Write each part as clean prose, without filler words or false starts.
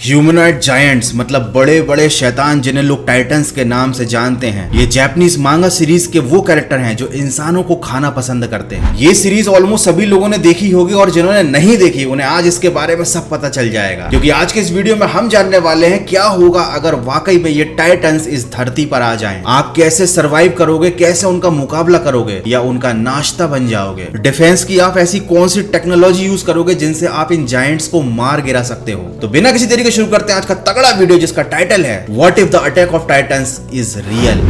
Humanoid giants मतलब बड़े बड़े शैतान जिन्हें लोग टाइटंस के नाम से जानते हैं, ये जापानीज मांगा सीरीज के वो कैरेक्टर हैं जो इंसानों को खाना पसंद करते हैं। ये सीरीज ऑलमोस्ट सभी लोगों ने देखी होगी और जिन्होंने नहीं देखी उन्हें आज इसके बारे में सब पता चल जाएगा, क्योंकि आज के इस वीडियो में हम जानने वाले हैं क्या होगा अगर वाकई में ये टाइटंस इस धरती पर आ जाएं। आप कैसे सरवाइव करोगे, कैसे उनका मुकाबला करोगे या उनका नाश्ता बन जाओगे। डिफेंस की आप ऐसी कौन सी टेक्नोलॉजी यूज करोगे जिनसे आप इन जायंट्स को मार गिरा सकते हो। तो बिना किसी देरी के शुरू करते हैं आज का तगड़ा वीडियो जिसका टाइटल है what if the attack of Titans is real.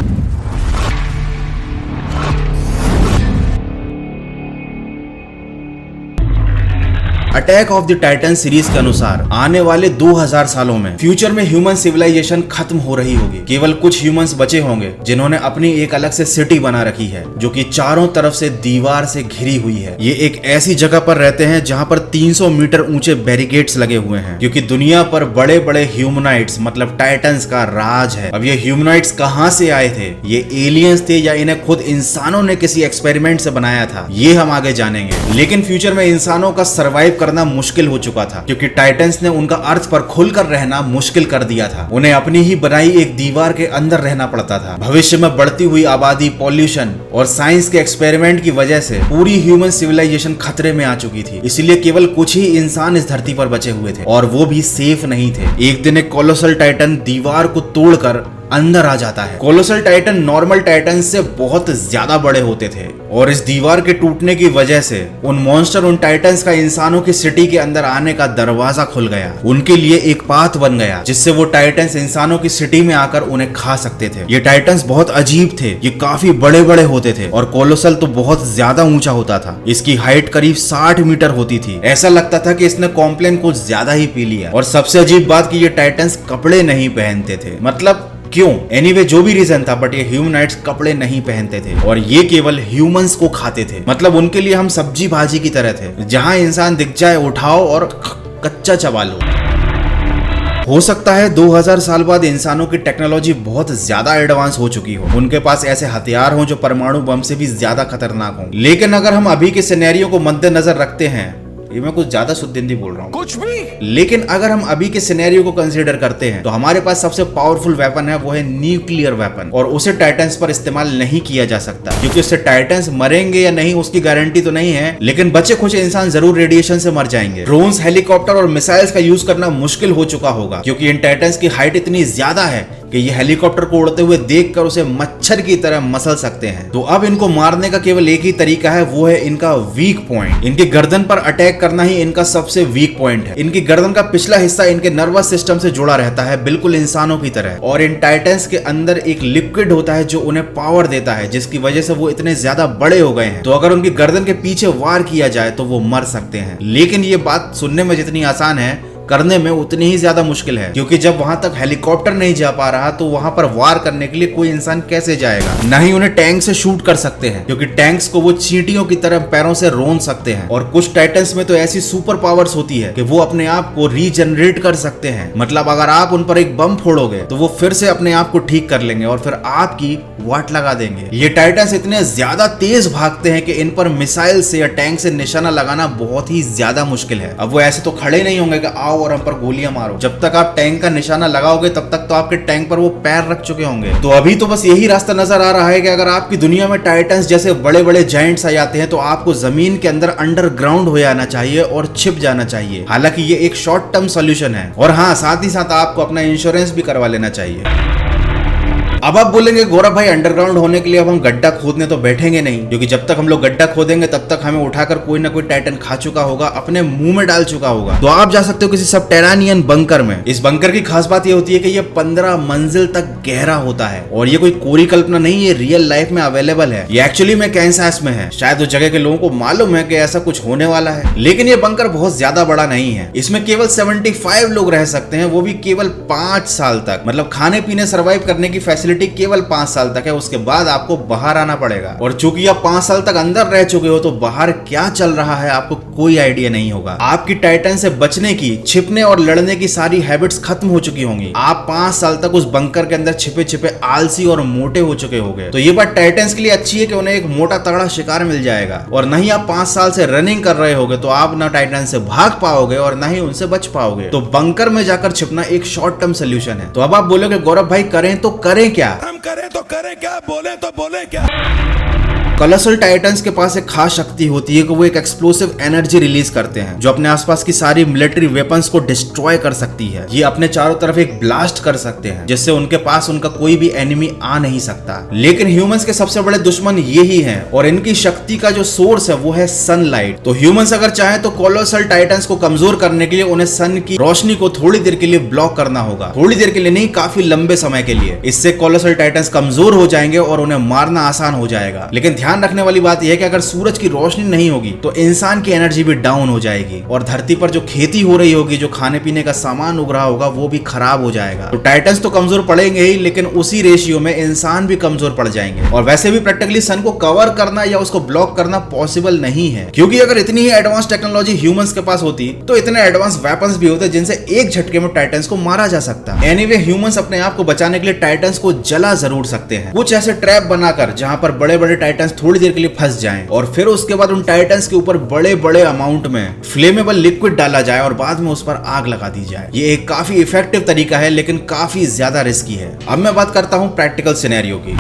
Attack of the Titan series के अनुसार आने वाले 2000 सालों में फ्यूचर में ह्यूमन सिविलाइजेशन खत्म हो रही होगी। केवल कुछ ह्यूमंस बचे होंगे जिन्होंने अपनी एक अलग से सिटी बना रखी है जो कि चारों तरफ से दीवार से घिरी हुई है। ये एक ऐसी जगह पर रहते हैं जहां पर 300 मीटर ऊंचे बैरिकेड्स लगे हुए हैं, क्योंकि दुनिया पर बड़े बड़े ह्यूमनाइट्स मतलब टाइटंस का राज है। अब ये ह्यूमनाइट्स कहां से आए थे, ये एलियंस थे या इन्हें खुद इंसानों ने किसी एक्सपेरिमेंट से बनाया था, ये हम आगे जानेंगे। लेकिन फ्यूचर में इंसानों का सर्वाइव करना मुश्किल हो चुका था, क्योंकि टाइटंस ने उनका अर्थ पर खुलकर रहना मुश्किल कर दिया था। उन्हें अपनी ही बनाई एक दीवार के अंदर रहना पड़ता था। भविष्य में बढ़ती हुई आबादी, पॉल्यूशन और साइंस के एक्सपेरिमेंट की वजह से पूरी ह्यूमन सिविलाइजेशन खतरे में आ चुकी थी। इसलिए केवल कुछ ही इंसान इस धरती पर बचे हुए थे और वो भी सेफ नहीं थे। एक दिन एक कोलोसल टाइटन दीवार को तोड़कर अंदर आ जाता है। कोलोसल टाइटन नॉर्मल टाइटन से बहुत ज्यादा बड़े होते थे और इस दीवार के टूटने की वजह से उन मॉन्स्टर, उन टाइटंस का इंसानों की सिटी के अंदर आने का दरवाजा खुल गया। उनके लिए एक पाथ बन गया जिससे वो टाइटंस इंसानों की सिटी में आकर उन्हें खा सकते थे। ये टाइटंस बहुत अजीब थे, ये काफी बड़े बड़े होते थे और कोलोसल तो बहुत ज्यादा ऊंचा होता था। इसकी हाइट करीब 60 मीटर होती थी। ऐसा लगता था कि इसने कॉम्प्लेन कुछ ज्यादा ही पी लिया। और सबसे अजीब बात कि ये टाइटंस कपड़े नहीं पहनते थे। मतलब क्यों? एनीवे जो भी रीजन था, बट ये ह्यूमनाइट्स कपड़े नहीं पहनते थे और ये केवल ह्यूमंस को खाते थे। मतलब उनके लिए हम सब्जी भाजी की तरह थे, जहां इंसान दिख जाए उठाओ और कच्चा चबा लो। हो सकता है 2000 साल बाद इंसानों की टेक्नोलॉजी बहुत ज्यादा एडवांस हो चुकी हो, उनके पास ऐसे हथियार हो जो परमाणु बम से भी ज्यादा खतरनाक हो। लेकिन अगर हम अभी के सिनेरियो को मद्देनजर रखते हैं, ये मैं कुछ ज्यादा शुद्ध हिंदी बोल रहा हूँ कुछ भी, लेकिन अगर हम अभी के सिनेरियो को कंसीडर करते हैं तो हमारे पास सबसे पावरफुल वेपन है, वो है न्यूक्लियर वेपन। और उसे टाइटंस पर इस्तेमाल नहीं किया जा सकता, क्योंकि उससे टाइटंस मरेंगे या नहीं उसकी गारंटी तो नहीं है, लेकिन बचे खुचे इंसान जरूर रेडिएशन से मर जाएंगे। ड्रोन्स, हेलीकॉप्टर और मिसाइल्स का यूज करना मुश्किल हो चुका होगा, क्योंकि इन टाइटंस की हाइट इतनी ज्यादा है कि ये हेलीकॉप्टर को उड़ते हुए देखकर उसे मच्छर की तरह मसल सकते हैं। तो अब इनको मारने का केवल एक ही तरीका है, वो है इनका वीक पॉइंट। इनकी गर्दन पर अटैक करना ही इनका सबसे वीक पॉइंट है। इनकी गर्दन का पिछला हिस्सा इनके नर्वस सिस्टम से जुड़ा रहता है, बिल्कुल इंसानों की तरह। और इन टाइटंस के अंदर एक लिक्विड होता है जो उन्हें पावर देता है, जिसकी वजह से वो इतने ज्यादा बड़े हो गए हैं। तो अगर उनकी गर्दन के पीछे वार किया जाए तो वो मर सकते हैं। लेकिन ये बात सुनने में जितनी आसान है, करने में उतनी ही ज्यादा मुश्किल है, क्योंकि जब वहां तक हेलीकॉप्टर नहीं जा पा रहा तो वहां पर वार करने के लिए कोई इंसान कैसे जाएगा। ना ही उन्हें टैंक से शूट कर सकते हैं, क्योंकि टैंक्स को वो चींटियों की तरह पैरों से रोन सकते हैं। और कुछ टाइटंस में तो ऐसी सुपर पावर्स होती है कि वो अपने आप को रीजनरेट कर सकते हैं। मतलब अगर आप उन पर एक बम फोड़ोगे तो वो फिर से अपने आप को ठीक कर लेंगे और फिर आपकी वाट लगा देंगे। ये टाइटंस इतने ज्यादा तेज भागते हैं कि इन पर मिसाइल से या टैंक से निशाना लगाना बहुत ही ज्यादा मुश्किल है। अब वो ऐसे तो खड़े नहीं होंगे कि आओ और हम पर गोलियां मारो। जब तक आप टैंक का निशाना लगाओगे तब तक तो आपके टैंक पर वो पैर रख चुके होंगे। तो अभी तो बस यही रास्ता नजर आ रहा है कि अगर आपकी दुनिया में टाइटंस जैसे बड़े बड़े जायंट्स आ जाते हैं तो आपको जमीन के अंदर अंडरग्राउंड हो जाना चाहिए और छिप जाना चाहिए। हालांकि ये एक शॉर्ट टर्म सॉल्यूशन है और हाँ, साथ ही साथ आपको अपना इंश्योरेंस भी करवा लेना चाहिए। अब आप बोलेंगे गौरव भाई, अंडरग्राउंड होने के लिए अब हम गड्ढा खोदने तो बैठेंगे नहीं, क्योंकि जब तक हम लोग गड्ढा खोदेंगे तब तक हमें उठाकर कोई ना कोई टाइटन खा चुका होगा, अपने मुंह में डाल चुका होगा। तो आप जा सकते हो किसी सबटेरानियन बंकर में। इस बंकर की खास बात ये होती है कि ये 15 मंजिल तक गहरा होता है और ये कोई कोरी कल्पना नहीं, ये रियल लाइफ में अवेलेबल है। ये एक्चुअली में कैंसास में है। शायद उस जगह के लोगों को मालूम है कि ऐसा कुछ होने वाला है, लेकिन ये बंकर बहुत ज्यादा बड़ा नहीं है। इसमें केवल 75 लोग रह सकते हैं, वो भी केवल 5 साल तक। मतलब खाने पीने सर्वाइव करने की फैसिलिटी वैलिडिटी केवल 5 साल तक है, उसके बाद आपको बाहर आना पड़ेगा। और चूंकि आप 5 साल तक अंदर रह चुके हो तो बाहर क्या चल रहा है आपको कोई आइडिया नहीं होगा। आपकी टाइटन से बचने की, छिपने और लड़ने की सारी हैबिट्स खत्म हो चुकी होंगी। आप 5 साल तक उस बंकर के अंदर छिपे छिपे आलसी और मोटे हो चुके होंगे। तो ये बात टाइटन्स के लिए अच्छी है कि उन्हें एक मोटा तगड़ा शिकार मिल जाएगा। और नहीं आप 5 साल से रनिंग कर रहे होगे तो आप ना टाइटन से भाग पाओगे और ना ही उनसे बच पाओगे। तो बंकर में जाकर छिपना एक शॉर्ट टर्म सोल्यूशन है। तो अब आप बोलोगे गौरव भाई करें तो करें क्या? हम करें तो करें क्या, बोले तो बोले क्या? कोलोसल टाइटन्स के पास एक खास शक्ति होती है कि वो एक एक्सप्लोसिव एनर्जी रिलीज करते हैं जो अपने आसपास की सारी मिलिट्री वेपन्स को डिस्ट्रॉय कर सकती है। ये अपने चारों तरफ एक ब्लास्ट कर सकते हैं जिससे उनके पास उनका कोई भी एनिमी आ नहीं सकता। लेकिन ह्यूमंस के सबसे बड़े दुश्मन ये ही हैं और इनकी शक्ति का जो सोर्स है वो है सनलाइट। तो ह्यूमंस अगर चाहे तो कोलोसल टाइटन्स को कमजोर करने के लिए उन्हें सन की रोशनी को थोड़ी देर के लिए ब्लॉक करना होगा। थोड़ी देर के लिए नहीं, काफी लंबे समय के लिए। इससे कोलोसल टाइटन्स कमजोर हो जाएंगे और उन्हें मारना आसान हो जाएगा। लेकिन ध्यान रखने वाली बात यह है कि अगर सूरज की रोशनी नहीं होगी तो इंसान की एनर्जी भी डाउन हो जाएगी और धरती पर जो खेती हो रही होगी, जो खाने पीने का सामान उग रहा होगा, वो भी खराब हो जाएगा। तो टाइटन्स तो कमजोर पड़ेंगे ही, लेकिन उसी रेशियो में इंसान भी कमजोर पड़ जाएंगे। और वैसे भी प्रैक्टिकली सन को कवर करना या उसको ब्लॉक करना पॉसिबल नहीं है, क्योंकि अगर इतनी ही एडवांस टेक्नोलॉजी ह्यूमंस के पास होती तो इतने एडवांस वेपन्स भी होते जिनसे एक झटके में टाइटन्स को मारा जा सकता। एनीवे ह्यूमंस अपने आप को बचाने के लिए टाइटन्स को जला जरूर सकते हैं, कुछ ऐसे ट्रैप बनाकर जहां पर बड़े बड़े टाइटन्स थोड़ी देर के लिए फंस जाएं और फिर उसके बाद उन टाइटन्स के ऊपर बड़े बड़े अमाउंट में फ्लेमेबल लिक्विड डाला जाए और बाद में उस पर आग लगा दी जाए। ये एक काफी इफेक्टिव तरीका है लेकिन काफी ज्यादा रिस्की है। अब मैं बात करता हूं प्रैक्टिकल सिनेरियो की।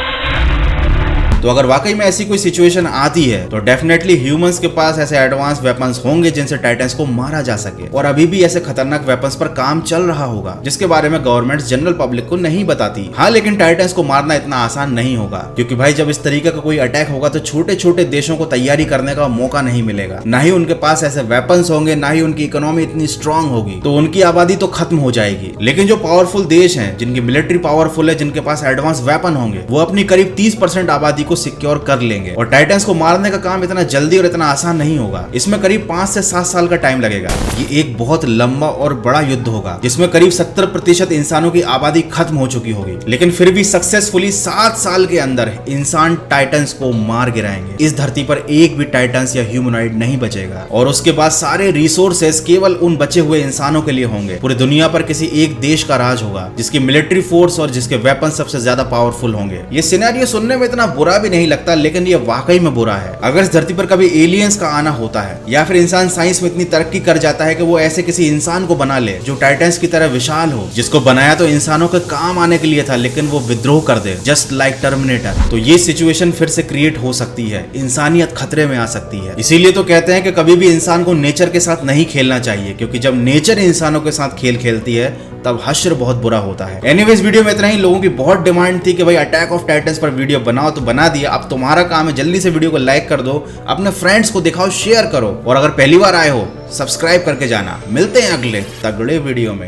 तो अगर वाकई में ऐसी कोई सिचुएशन आती है तो डेफिनेटली ह्यूमंस के पास ऐसे एडवांस वेपन्स होंगे जिनसे टाइटन्स को मारा जा सके। और अभी भी ऐसे खतरनाक वेपन्स पर काम चल रहा होगा जिसके बारे में गवर्नमेंट जनरल पब्लिक को नहीं बताती। हाँ, लेकिन टाइटन्स को मारना इतना आसान नहीं होगा, क्योंकि भाई जब इस तरीके का कोई अटैक होगा तो छोटे छोटे देशों को तैयारी करने का मौका नहीं मिलेगा। ना ही उनके पास ऐसे वेपन्स होंगे, ना ही उनकी इकोनॉमी इतनी स्ट्रांग होगी, तो उनकी आबादी तो खत्म हो जाएगी। लेकिन जो पावरफुल देश हैं, जिनकी मिलिट्री पावरफुल है, जिनके पास एडवांस वेपन होंगे, वो अपनी करीब 30% आबादी को सिक्योर कर लेंगे। और टाइटन्स को मारने का काम इतना जल्दी और इतना आसान नहीं होगा। इसमें करीब 5 से 7 साल का टाइम लगेगा। ये एक बहुत लंबा और बड़ा युद्ध होगा जिसमें करीब 70% इंसानों की आबादी खत्म हो चुकी होगी। लेकिन फिर भी सक्सेसफुली 7 साल के अंदर इंसान टाइटन्स को मार गिराएंगे। इस धरती पर एक भी टाइटन्स या ह्यूमनॉइड नहीं बचेगा और उसके बाद सारे रिसोर्सेस केवल उन बचे हुए इंसानों के लिए होंगे। पूरी दुनिया पर किसी एक देश का राज होगा जिसकी मिलिट्री फोर्स और जिसके वेपन सबसे ज्यादा पावरफुल होंगे। ये सिनेरियो सुनने में इतना बुरा भी नहीं लगता, लेकिन ये वाकई में बुरा है। अगर इस धरती पर कभी एलियंस का आना होता है या फिर इंसान साइंस में इतनी तरक्की कर जाता है कि वो ऐसे किसी इंसान को बना ले जो टाइटन्स की तरह विशाल हो, जिसको बनाया तो इंसानों के काम आने के लिए था लेकिन वो विद्रोह कर दे, जस्ट लाइक टर्मिनेटर, तो ये सिचुएशन फिर से क्रिएट हो सकती है। इंसानियत खतरे में आ सकती है। इसीलिए तो कहते हैं कि कभी भी इंसान को नेचर के साथ नहीं खेलना चाहिए, क्योंकि जब नेचर इंसानों के साथ खेल खेलती है तब हश्र बहुत बुरा होता है। एनीवेज, वीडियो में इतना ही। लोगों की बहुत डिमांड थी कि भाई अटैक ऑफ टाइटन्स पर वीडियो बनाओ, तो बना दिया। अब तुम्हारा काम है जल्दी से वीडियो को लाइक कर दो, अपने फ्रेंड्स को दिखाओ, शेयर करो और अगर पहली बार आए हो सब्सक्राइब करके जाना। मिलते हैं अगले तगड़े वीडियो में।